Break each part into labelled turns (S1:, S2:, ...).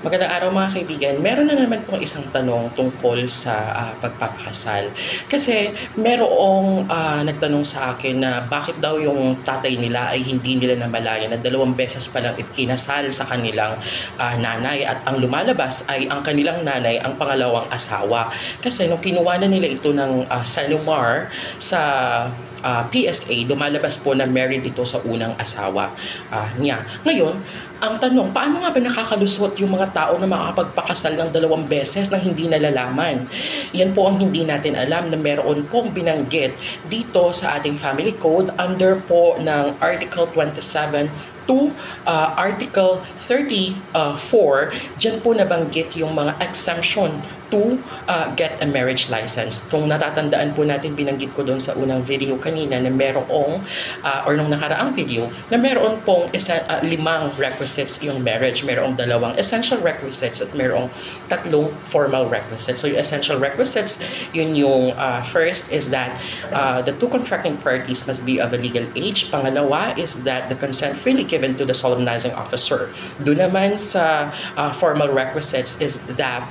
S1: Magandang araw mga kaibigan. Meron na naman pong isang tanong tungkol sa pagpapakasal. Kasi merong nagtanong sa akin na bakit daw yung tatay nila ay hindi nila namalayan na 2 beses pa lang ikinasal sa kanilang nanay at ang lumalabas ay ang kanilang nanay ang pangalawang asawa. Kasi nung kinuha na nila ito ng Sanumar sa PSA, lumalabas po na married ito sa unang asawa niya. Ngayon, ang tanong, paano nga ba nakakalusot yung mga tao na makakapagpakasal ng 2 beses nang hindi nalalaman? Yan po ang hindi natin alam na meron pong binanggit dito sa ating family code under po ng Article 27 to Article 34. Diyan po nabanggit yung mga exemption to get a marriage license. Kung natatandaan po natin, binanggit ko doon sa unang video kanina na merong or nung nakaraang video na meron pong 5 requisites yung marriage. Merong 2 essential requisites at merong 3 formal requisites. So yung essential requisites, yun yung first is that the 2 contracting parties must be of a legal age. Pangalawa is that the consent freely given to the solemnizing officer. Doon naman sa formal requisites is that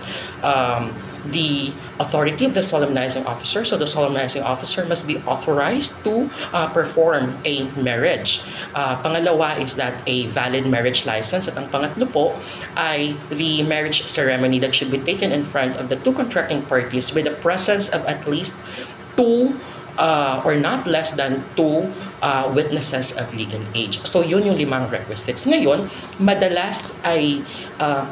S1: the authority of the solemnizing officer, so the solemnizing officer must be authorized to perform a marriage. Pangalawa is that a valid marriage license at ang pangatlo po ay the marriage ceremony that should be taken in front of the 2 contracting parties with the presence of at least 2 or not less than 2 witnesses of legal age. So yun yung 5 requisites. Ngayon, madalas ay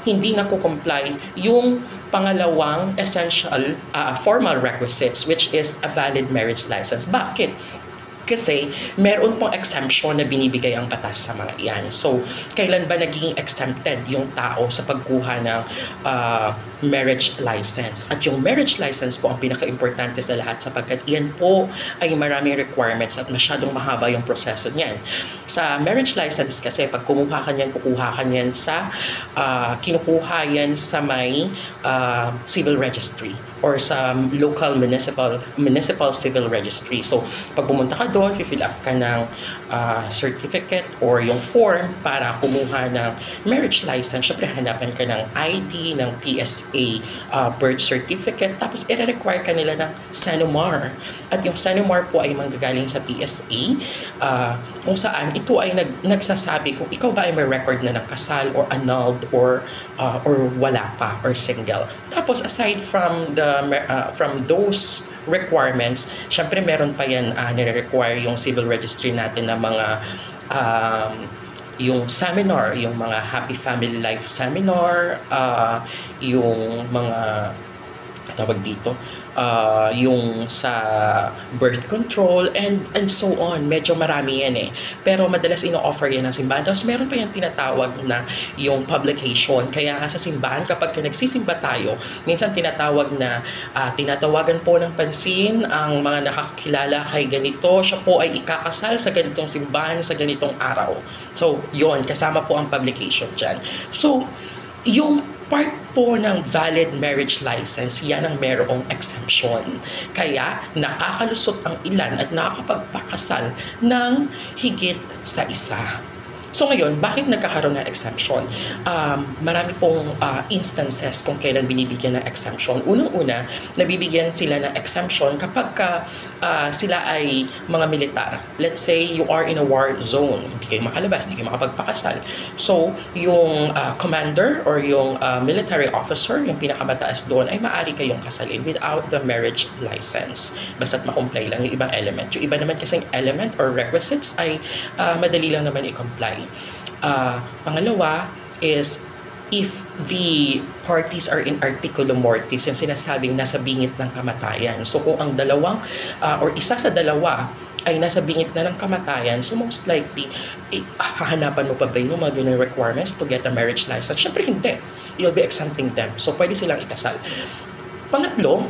S1: hindi nakukomply yung pangalawang essential formal requisites, which is a valid marriage license. Bakit? Kasi meron pong exemption na binibigay ang batas sa mga iyan. So, kailan ba naging exempted yung tao sa pagkuha ng marriage license? At yung marriage license po ang pinaka-importante sa lahat sapagkat iyan po ay maraming requirements at masyadong mahaba yung proseso niyan. Sa marriage license kasi, pag kumuha ka niyan, kukuha ka niyan sa, kinukuha yan sa may civil registry or sa local municipal civil registry. So, pag pumunta ka doon, fill up ka ng certificate or yung form para kumuha ng marriage license. Syempre, hanapan ka ng ID, ng PSA birth certificate, tapos i-require ka nila ng Sanumar. At yung Sanumar po ay manggagaling sa PSA kung saan ito ay nagsasabi kung ikaw ba ay may record na ng kasal or annulled or wala pa or single. Tapos, aside from those requirements, syempre meron pa yan nire-require yung civil registry natin na mga yung seminar, yung mga Happy Family Life seminar, yung mga tawag dito, yung sa birth control and so on. Medyo marami yan eh. Pero madalas ino-offer yan ng simbahan. Tapos meron pa yan tinatawag na yung publication. Kaya nga sa simbahan, kapag nagsisimba tayo, minsan tinatawagan po ng pansin ang mga nakakilala kay ganito. Siya po ay ikakasal sa ganitong simbahan sa ganitong araw. So, yon kasama po ang publication dyan. So, yung part po ng valid marriage license, yan ang merong exemption. Kaya nakakalusot ang ilan at nakakapagpakasal ng higit sa isa. So ngayon, bakit nagkakaroon ng exemption? Marami pong instances kung kailan binibigyan ng exemption. Unang-una, nabibigyan sila ng exemption kapag sila ay mga militar. Let's say you are in a war zone. Hindi kayo makalabas, hindi kayo makapagpakasal. So, yung commander or yung military officer, yung pinakamataas doon, ay maaari kayong kasalin without the marriage license. Basta't makomply lang yung ibang element. Yung iba naman kasing element or requisites ay madali lang naman i-comply. Pangalawa is if the parties are in articulum mortis, yung sinasabing nasa bingit ng kamatayan. So kung ang dalawang or isa sa dalawa ay nasa bingit na ng kamatayan, so most likely, hahanapan mo pa ba yung mga ganyan requirements to get a marriage license? Syempre hindi. You'll be exempting them. So pwede silang ikasal. Pangatlo,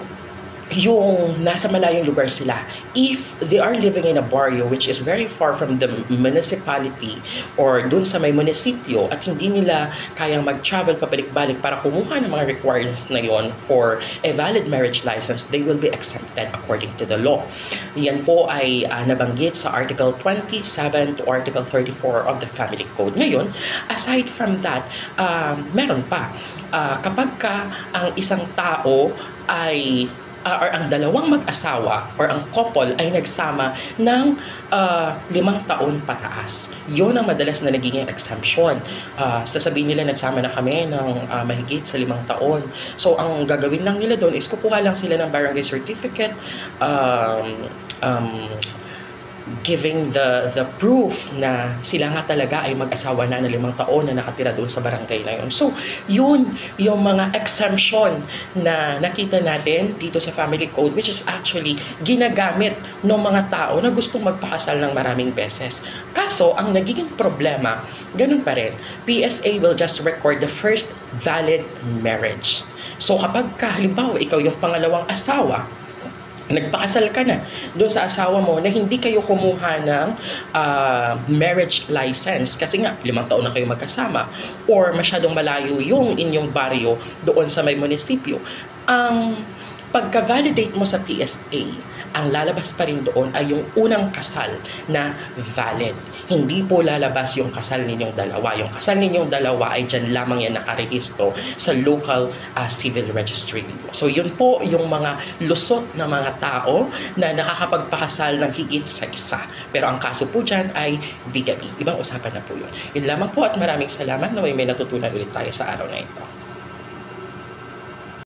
S1: yung nasa malayong lugar sila. If they are living in a barrio which is very far from the municipality or dun sa may munisipyo at hindi nila kayang mag-travel pabalik-balik para kumuha ng mga requirements na yon for a valid marriage license, they will be exempted according to the law. Yan po ay nabanggit sa Article 27 to Article 34 of the Family Code. Ngayon, aside from that, meron pa. Kapag ka ang isang tao ay or ang dalawang mag-asawa or ang couple ay nagsama ng 5 taon pataas. Yun ang madalas na nagiging exemption. Sasabihin nila nagsama na kami ng mahigit sa 5 taon. So ang gagawin lang nila doon is kukuha lang sila ng barangay certificate, giving the proof na sila nga talaga ay mag-asawa na 5 taon na nakatira doon sa barangay na yun. So, yun yung mga exemption na nakita natin dito sa Family Code, which is actually ginagamit ng mga tao na gustong magpakasal ng maraming beses. Kaso, ang nagiging problema, ganun pa rin. PSA will just record the first valid marriage. So, kapag halimbawa, ikaw yung pangalawang asawa, nagpakasal ka na doon sa asawa mo na hindi kayo kumuha ng marriage license kasi nga 5 taon na kayo magkasama or masyadong malayo yung inyong baryo doon sa may munisipyo, pagka-validate mo sa PSA, ang lalabas pa rin doon ay yung unang kasal na valid. Hindi po lalabas yung kasal ninyong dalawa. Yung kasal ninyong dalawa ay dyan lamang yan nakarehistro sa local civil registry. So yun po yung mga lusot na mga tao na nakakapagpakasal ng higit sa isa. Pero ang kaso po dyan ay bigabi. Ibang usapan na po yun. Yun lamang po at maraming salamat na may natutunan ulit tayo sa araw na ito.